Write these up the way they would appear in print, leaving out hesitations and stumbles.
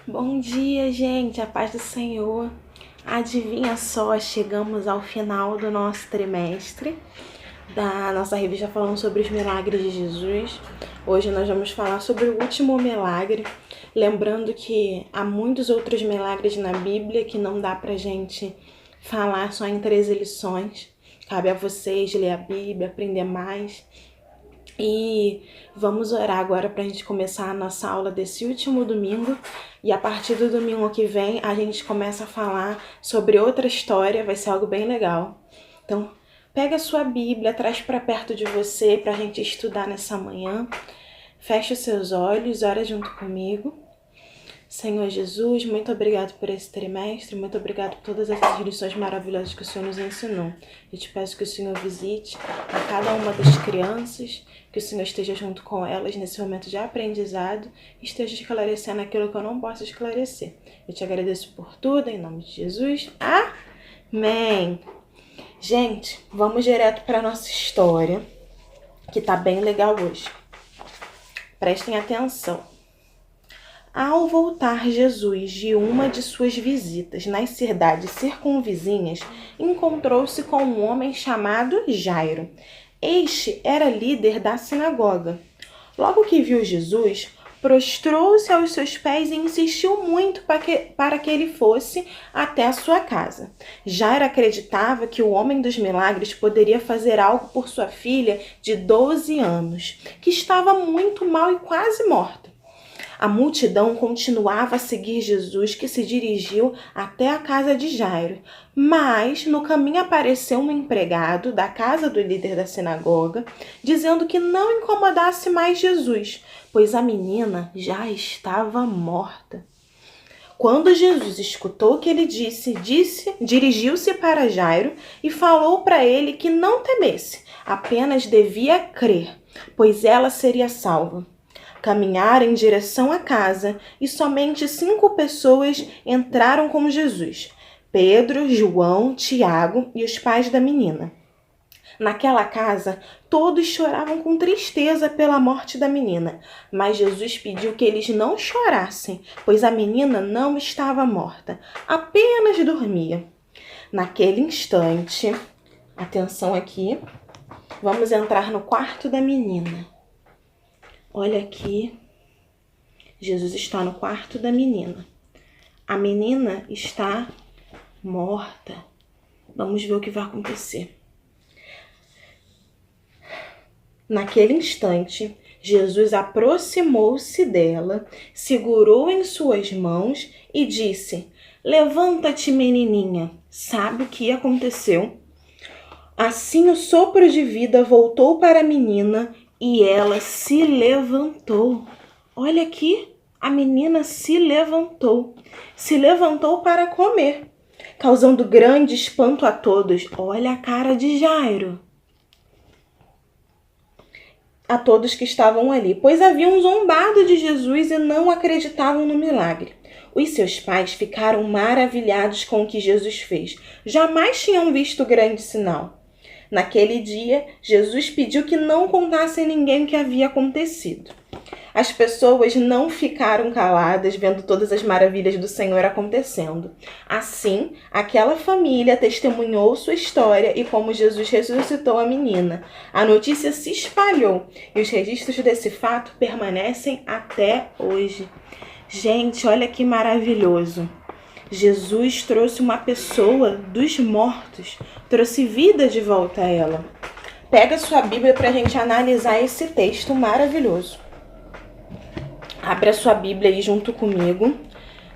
Bom dia, gente, a paz do Senhor. Adivinha só, chegamos ao final do nosso trimestre da nossa revista falando sobre os milagres de Jesus. Hoje nós vamos falar sobre o último milagre, lembrando que há muitos outros milagres na Bíblia que não dá pra gente falar só em 13 lições. Cabe a vocês ler a Bíblia, aprender mais. E vamos orar agora para a gente começar a nossa aula desse último domingo. E a partir do domingo que vem, a gente começa a falar sobre outra história, vai ser algo bem legal. Então, pega a sua Bíblia, traz para perto de você para a gente estudar nessa manhã. Feche os seus olhos, ora junto comigo. Senhor Jesus, muito obrigado por esse trimestre, muito obrigado por todas essas lições maravilhosas que o Senhor nos ensinou. Eu te peço que o Senhor visite a cada uma das crianças, que o Senhor esteja junto com elas nesse momento de aprendizado e esteja esclarecendo aquilo que eu não posso esclarecer. Eu te agradeço por tudo, em nome de Jesus. Amém! Gente, vamos direto para a nossa história, que tá bem legal hoje. Prestem atenção. Ao voltar Jesus de uma de suas visitas nas cidades circunvizinhas, encontrou-se com um homem chamado Jairo. Este era líder da sinagoga. Logo que viu Jesus, prostrou-se aos seus pés e insistiu muito para que ele fosse até a sua casa. Jairo acreditava que o homem dos milagres poderia fazer algo por sua filha de 12 anos, que estava muito mal e quase morta. A multidão continuava a seguir Jesus, que se dirigiu até a casa de Jairo. Mas, no caminho apareceu um empregado da casa do líder da sinagoga, dizendo que não incomodasse mais Jesus, pois a menina já estava morta. Quando Jesus escutou o que ele disse, dirigiu-se para Jairo e falou para ele que não temesse, apenas devia crer, pois ela seria salva. Caminharam em direção à casa e somente 5 pessoas entraram com Jesus: Pedro, João, Tiago e os pais da menina. Naquela casa, todos choravam com tristeza pela morte da menina, mas Jesus pediu que eles não chorassem, pois a menina não estava morta, apenas dormia. Naquele instante, atenção aqui, vamos entrar no quarto da menina. Olha aqui, Jesus está no quarto da menina. A menina está morta. Vamos ver o que vai acontecer. Naquele instante, Jesus aproximou-se dela, segurou em suas mãos e disse: "Levanta-te, menininha." Sabe o que aconteceu? Assim o sopro de vida voltou para a menina e ela se levantou. Olha aqui, a menina se levantou. Se levantou para comer, causando grande espanto a todos. Olha a cara de Jairo. A todos que estavam ali, pois haviam zombado de Jesus e não acreditavam no milagre. Os seus pais ficaram maravilhados com o que Jesus fez. Jamais tinham visto grande sinal. Naquele dia, Jesus pediu que não contassem a ninguém o que havia acontecido. As pessoas não ficaram caladas vendo todas as maravilhas do Senhor acontecendo. Assim, aquela família testemunhou sua história e como Jesus ressuscitou a menina. A notícia se espalhou e os registros desse fato permanecem até hoje. Gente, olha que maravilhoso. Jesus trouxe uma pessoa dos mortos, trouxe vida de volta a ela. Pega sua Bíblia para a gente analisar esse texto maravilhoso. Abre a sua Bíblia aí junto comigo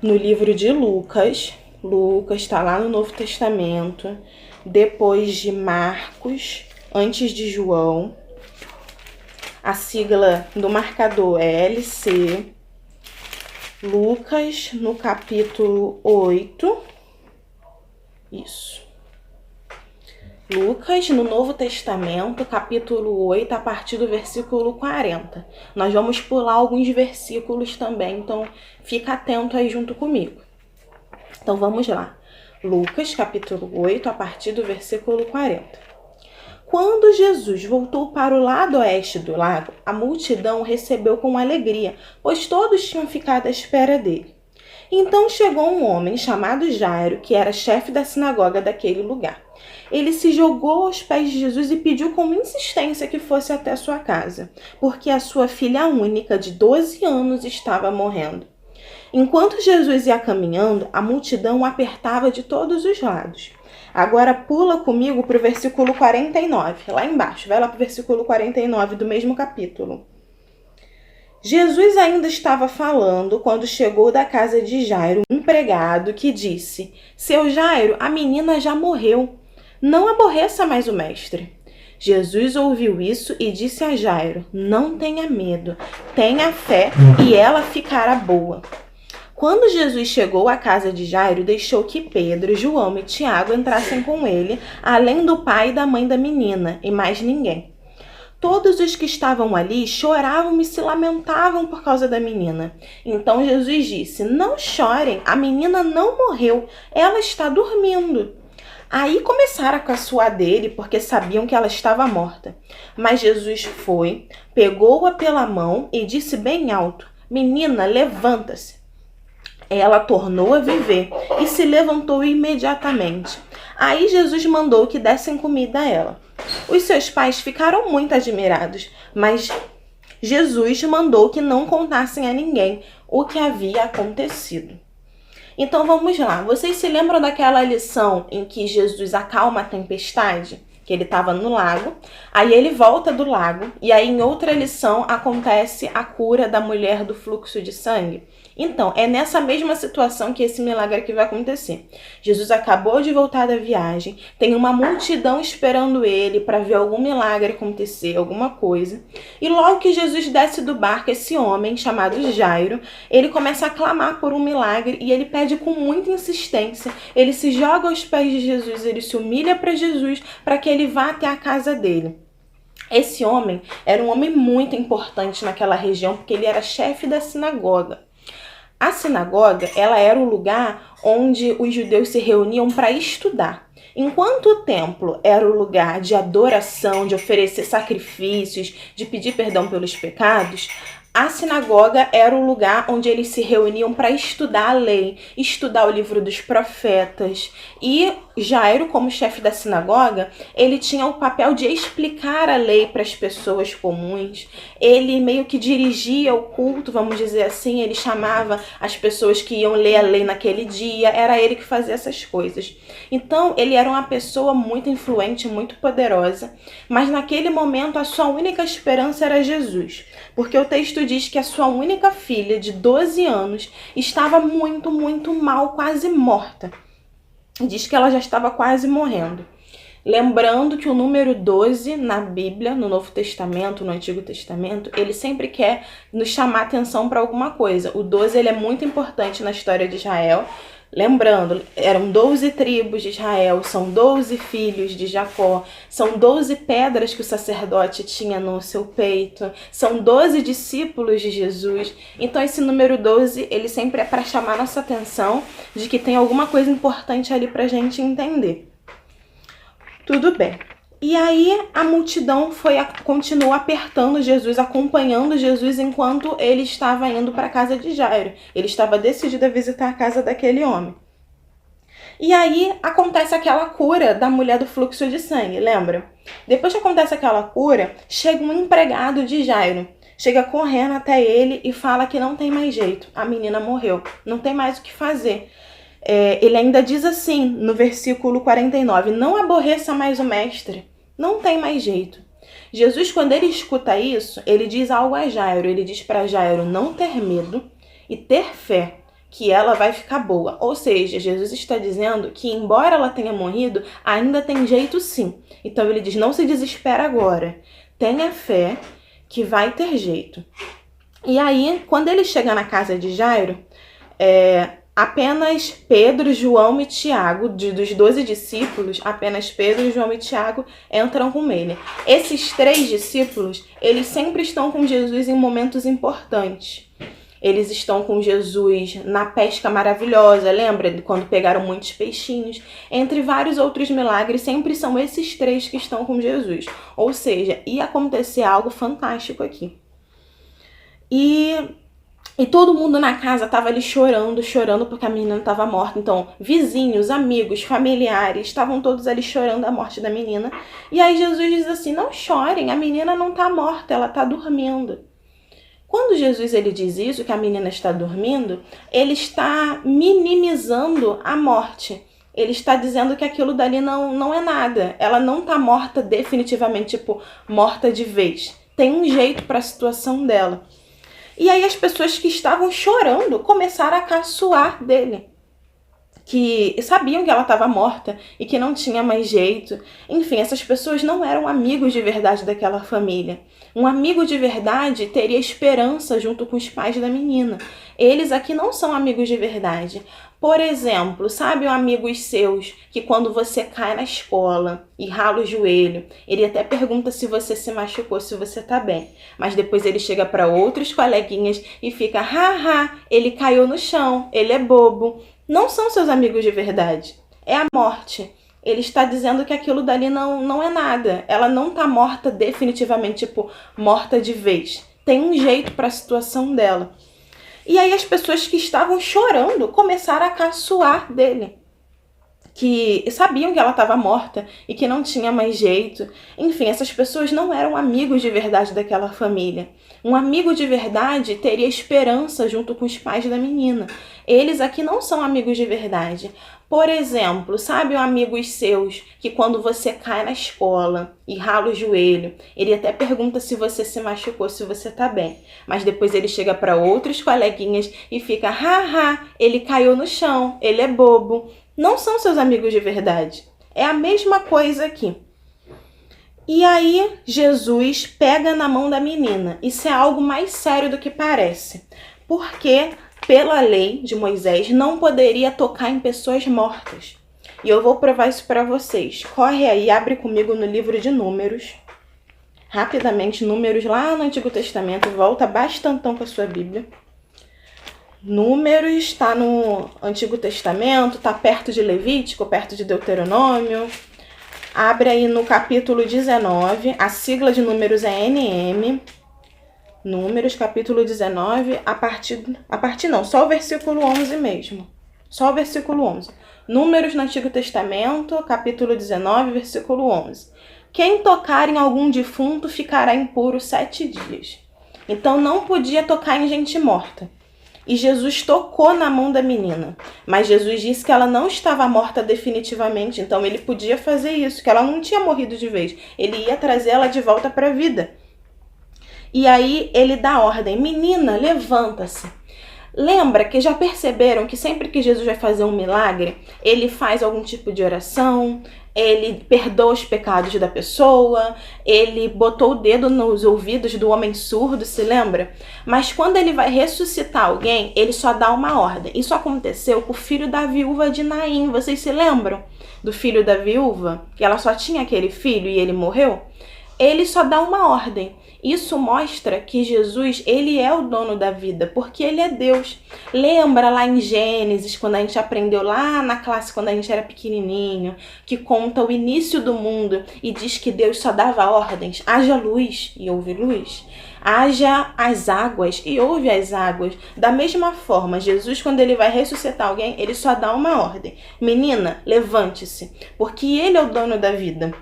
no livro de Lucas. Lucas está lá no Novo Testamento, depois de Marcos, antes de João. A sigla do marcador é LC. Lucas, no capítulo 8. Isso. Lucas, no Novo Testamento, capítulo 8, a partir do versículo 40. Nós vamos pular alguns versículos também, então fica atento aí junto comigo. Então vamos lá. Lucas, capítulo 8, a partir do versículo 40. Quando Jesus voltou para o lado oeste do lago, a multidão o recebeu com alegria, pois todos tinham ficado à espera dele. Então chegou um homem chamado Jairo, que era chefe da sinagoga daquele lugar. Ele se jogou aos pés de Jesus e pediu com insistência que fosse até sua casa, porque a sua filha única, de 12 anos, estava morrendo. Enquanto Jesus ia caminhando, a multidão o apertava de todos os lados. Agora pula comigo para o versículo 49, lá embaixo. Vai lá para o versículo 49 do mesmo capítulo. Jesus ainda estava falando quando chegou da casa de Jairo um empregado que disse: Seu Jairo, a menina já morreu. Não aborreça mais o mestre. Jesus ouviu isso e disse a Jairo: Não tenha medo, tenha fé e ela ficará boa. Quando Jesus chegou à casa de Jairo, deixou que Pedro, João e Tiago entrassem com ele, além do pai e da mãe da menina, e mais ninguém. Todos os que estavam ali choravam e se lamentavam por causa da menina. Então Jesus disse: Não chorem, a menina não morreu, ela está dormindo. Aí começaram a caçoar dele, porque sabiam que ela estava morta. Mas Jesus foi, pegou-a pela mão e disse bem alto: Menina, levanta-se. Ela tornou a viver e se levantou imediatamente. Aí Jesus mandou que dessem comida a ela. Os seus pais ficaram muito admirados, mas Jesus mandou que não contassem a ninguém o que havia acontecido. Então vamos lá. Vocês se lembram daquela lição em que Jesus acalma a tempestade? Que ele estava no lago, aí ele volta do lago, e aí em outra lição acontece a cura da mulher do fluxo de sangue. Então, é nessa mesma situação que esse milagre aqui vai acontecer. Jesus acabou de voltar da viagem, tem uma multidão esperando ele para ver algum milagre acontecer, alguma coisa. E logo que Jesus desce do barco, esse homem chamado Jairo, ele começa a clamar por um milagre e ele pede com muita insistência. Ele se joga aos pés de Jesus, ele se humilha para Jesus para que ele vá até a casa dele. Esse homem era um homem muito importante naquela região porque ele era chefe da sinagoga. A sinagoga, ela era o lugar onde os judeus se reuniam para estudar. Enquanto o templo era o lugar de adoração, de oferecer sacrifícios, de pedir perdão pelos pecados, a sinagoga era o lugar onde eles se reuniam para estudar a lei, estudar o livro dos profetas. E Jairo, como chefe da sinagoga, ele tinha o papel de explicar a lei para as pessoas comuns. Ele meio que dirigia o culto, vamos dizer assim, ele chamava as pessoas que iam ler a lei naquele dia, era ele que fazia essas coisas. Então, ele era uma pessoa muito influente, muito poderosa, mas naquele momento a sua única esperança era Jesus. Porque o texto diz que a sua única filha, de 12 anos, estava muito, muito mal, quase morta. Diz que ela já estava quase morrendo. Lembrando que o número 12 na Bíblia, no Novo Testamento, no Antigo Testamento, ele sempre quer nos chamar atenção para alguma coisa. O 12 ele é muito importante na história de Israel. Lembrando, eram 12 tribos de Israel, são 12 filhos de Jacó, são 12 pedras que o sacerdote tinha no seu peito, são 12 discípulos de Jesus. Então esse número 12, ele sempre é para chamar nossa atenção de que tem alguma coisa importante ali para a gente entender. Tudo bem. E aí a multidão continuou apertando Jesus, acompanhando Jesus enquanto ele estava indo para a casa de Jairo. Ele estava decidido a visitar a casa daquele homem. E aí acontece aquela cura da mulher do fluxo de sangue, lembra? Depois que acontece aquela cura, chega um empregado de Jairo. Chega correndo até ele e fala que não tem mais jeito. A menina morreu, não tem mais o que fazer. Ele ainda diz assim, no versículo 49, não aborreça mais o mestre, não tem mais jeito. Jesus, quando ele escuta isso, ele diz algo a Jairo, ele diz para Jairo não ter medo e ter fé, que ela vai ficar boa. Ou seja, Jesus está dizendo que embora ela tenha morrido, ainda tem jeito sim. Então ele diz, não se desespera agora, tenha fé que vai ter jeito. E aí, quando ele chega na casa de Jairo, apenas Pedro, João e Tiago, dos 12 discípulos, apenas Pedro, João e Tiago entram com ele. Esses 3 discípulos, eles sempre estão com Jesus em momentos importantes. Eles estão com Jesus na pesca maravilhosa, lembra de quando pegaram muitos peixinhos? Entre vários outros milagres, sempre são esses 3 que estão com Jesus. Ou seja, ia acontecer algo fantástico aqui. E E todo mundo na casa estava ali chorando, chorando porque a menina estava morta. Então, vizinhos, amigos, familiares, estavam todos ali chorando a morte da menina. E aí Jesus diz assim: não chorem, a menina não está morta, ela está dormindo. Quando Jesus ele diz isso, que a menina está dormindo, ele está minimizando a morte. Ele está dizendo que aquilo dali não é nada. Ela não está morta definitivamente, tipo, morta de vez. Tem um jeito para a situação dela. E aí as pessoas que estavam chorando começaram a caçoar dele, que sabiam que ela estava morta e que não tinha mais jeito. Enfim, essas pessoas não eram amigos de verdade daquela família. Um amigo de verdade teria esperança junto com os pais da menina. Eles aqui não são amigos de verdade. Por exemplo, sabe amigos seus que quando você cai na escola e rala o joelho, ele até pergunta se você se machucou, se você tá bem. Mas depois ele chega para outros coleguinhas e fica, haha, ele caiu no chão, ele é bobo. Não são seus amigos de verdade. É a morte. Ele está dizendo que aquilo dali não é nada. Ela não tá morta definitivamente, tipo, morta de vez. Tem um jeito para a situação dela. E aí as pessoas que estavam chorando começaram a caçoar dele, que sabiam que ela estava morta e que não tinha mais jeito. Enfim, essas pessoas não eram amigos de verdade daquela família. Um amigo de verdade teria esperança junto com os pais da menina. Eles aqui não são amigos de verdade. Por exemplo, sabe amigos seus que quando você cai na escola e rala o joelho, ele até pergunta se você se machucou, se você tá bem. Mas depois ele chega para outros coleguinhas e fica, haha, ele caiu no chão, ele é bobo. Não são seus amigos de verdade. É a mesma coisa aqui. E aí Jesus pega na mão da menina. Isso é algo mais sério do que parece. Porque pela lei de Moisés, não poderia tocar em pessoas mortas. E eu vou provar isso para vocês. Corre aí, abre comigo no livro de Números. Rapidamente, Números lá no Antigo Testamento. Volta bastantão com a sua Bíblia. Números está no Antigo Testamento, está perto de Levítico, perto de Deuteronômio. Abre aí no capítulo 19. A sigla de Números é NM. Números, capítulo 19, só o versículo 11 mesmo. Só o versículo 11. Números no Antigo Testamento, capítulo 19, versículo 11. Quem tocar em algum defunto ficará impuro 7 dias. Então não podia tocar em gente morta. E Jesus tocou na mão da menina. Mas Jesus disse que ela não estava morta definitivamente. Então ele podia fazer isso, que ela não tinha morrido de vez. Ele ia trazer ela de volta para a vida. E aí ele dá ordem, menina, levanta-se. Lembra que já perceberam que sempre que Jesus vai fazer um milagre, ele faz algum tipo de oração, ele perdoa os pecados da pessoa, ele botou o dedo nos ouvidos do homem surdo, se lembra? Mas quando ele vai ressuscitar alguém, ele só dá uma ordem. Isso aconteceu com o filho da viúva de Naim, vocês se lembram? Do filho da viúva, que ela só tinha aquele filho e ele morreu? Ele só dá uma ordem. Isso mostra que Jesus, ele é o dono da vida, porque ele é Deus. Lembra lá em Gênesis, quando a gente aprendeu lá na classe, quando a gente era pequenininho, que conta o início do mundo e diz que Deus só dava ordens. Haja luz e houve luz. Haja as águas e houve as águas. Da mesma forma, Jesus, quando ele vai ressuscitar alguém, ele só dá uma ordem. Menina, levante-se, porque ele é o dono da vida.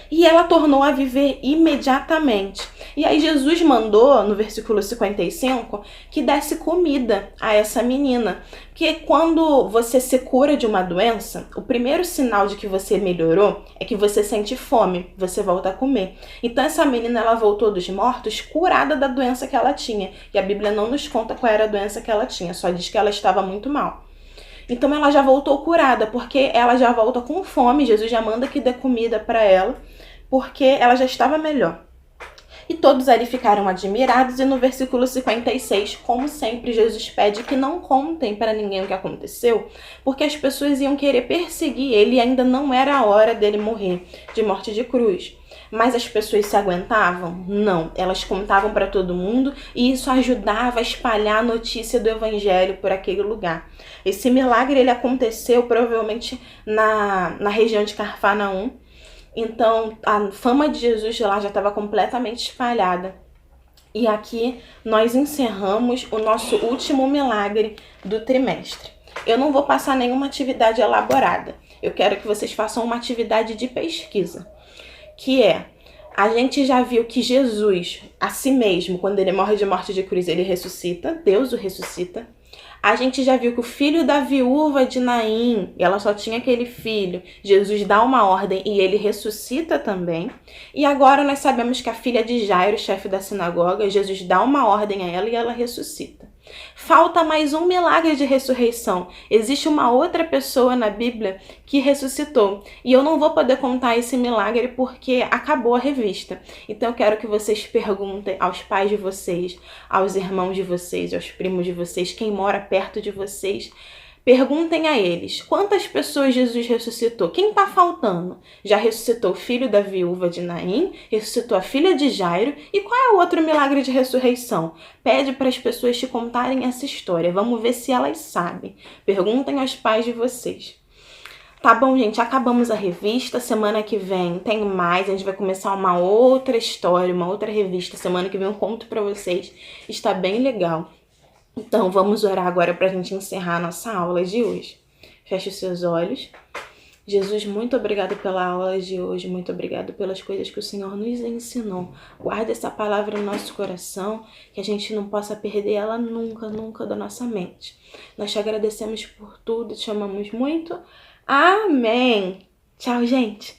E ela tornou a viver imediatamente. E aí Jesus mandou, no versículo 55, que desse comida a essa menina. Porque quando você se cura de uma doença, o primeiro sinal de que você melhorou é que você sente fome, você volta a comer. Então essa menina, ela voltou dos mortos curada da doença que ela tinha. E a Bíblia não nos conta qual era a doença que ela tinha, só diz que ela estava muito mal. Então ela já voltou curada, porque ela já volta com fome, Jesus já manda que dê comida para ela, porque ela já estava melhor. E todos ali ficaram admirados, e no versículo 56, como sempre, Jesus pede que não contem para ninguém o que aconteceu, porque as pessoas iam querer perseguir ele e ainda não era a hora dele morrer de morte de cruz. Mas as pessoas se aguentavam? Não, elas contavam para todo mundo e isso ajudava a espalhar a notícia do evangelho por aquele lugar. Esse milagre ele aconteceu provavelmente na região de Cafarnaum. Então, a fama de Jesus lá já estava completamente espalhada. E aqui nós encerramos o nosso último milagre do trimestre. Eu não vou passar nenhuma atividade elaborada. Eu quero que vocês façam uma atividade de pesquisa, que é: a gente já viu que Jesus, a si mesmo, quando ele morre de morte de cruz, ele ressuscita, Deus o ressuscita. A gente já viu que o filho da viúva de Naim, ela só tinha aquele filho, Jesus dá uma ordem e ele ressuscita também. E agora nós sabemos que a filha de Jairo, chefe da sinagoga, Jesus dá uma ordem a ela e ela ressuscita. Falta mais um milagre de ressurreição. Existe uma outra pessoa na Bíblia que ressuscitou. E eu não vou poder contar esse milagre porque acabou a revista. Então eu quero que vocês perguntem aos pais de vocês, aos irmãos de vocês, aos primos de vocês, quem mora perto de vocês. Perguntem a eles: quantas pessoas Jesus ressuscitou? Quem está faltando? Já ressuscitou o filho da viúva de Naim, ressuscitou a filha de Jairo, e qual é o outro milagre de ressurreição? Pede para as pessoas te contarem essa história, vamos ver se elas sabem. Perguntem aos pais de vocês. Tá bom, gente, acabamos a revista. Semana que vem tem mais, a gente vai começar uma outra história, uma outra revista. Semana que vem eu conto para vocês, está bem legal. Então, vamos orar agora para a gente encerrar a nossa aula de hoje. Feche os seus olhos. Jesus, muito obrigado pela aula de hoje, muito obrigado pelas coisas que o Senhor nos ensinou. Guarda essa palavra no nosso coração, que a gente não possa perder ela nunca, nunca da nossa mente. Nós te agradecemos por tudo, te amamos muito. Amém! Tchau, gente!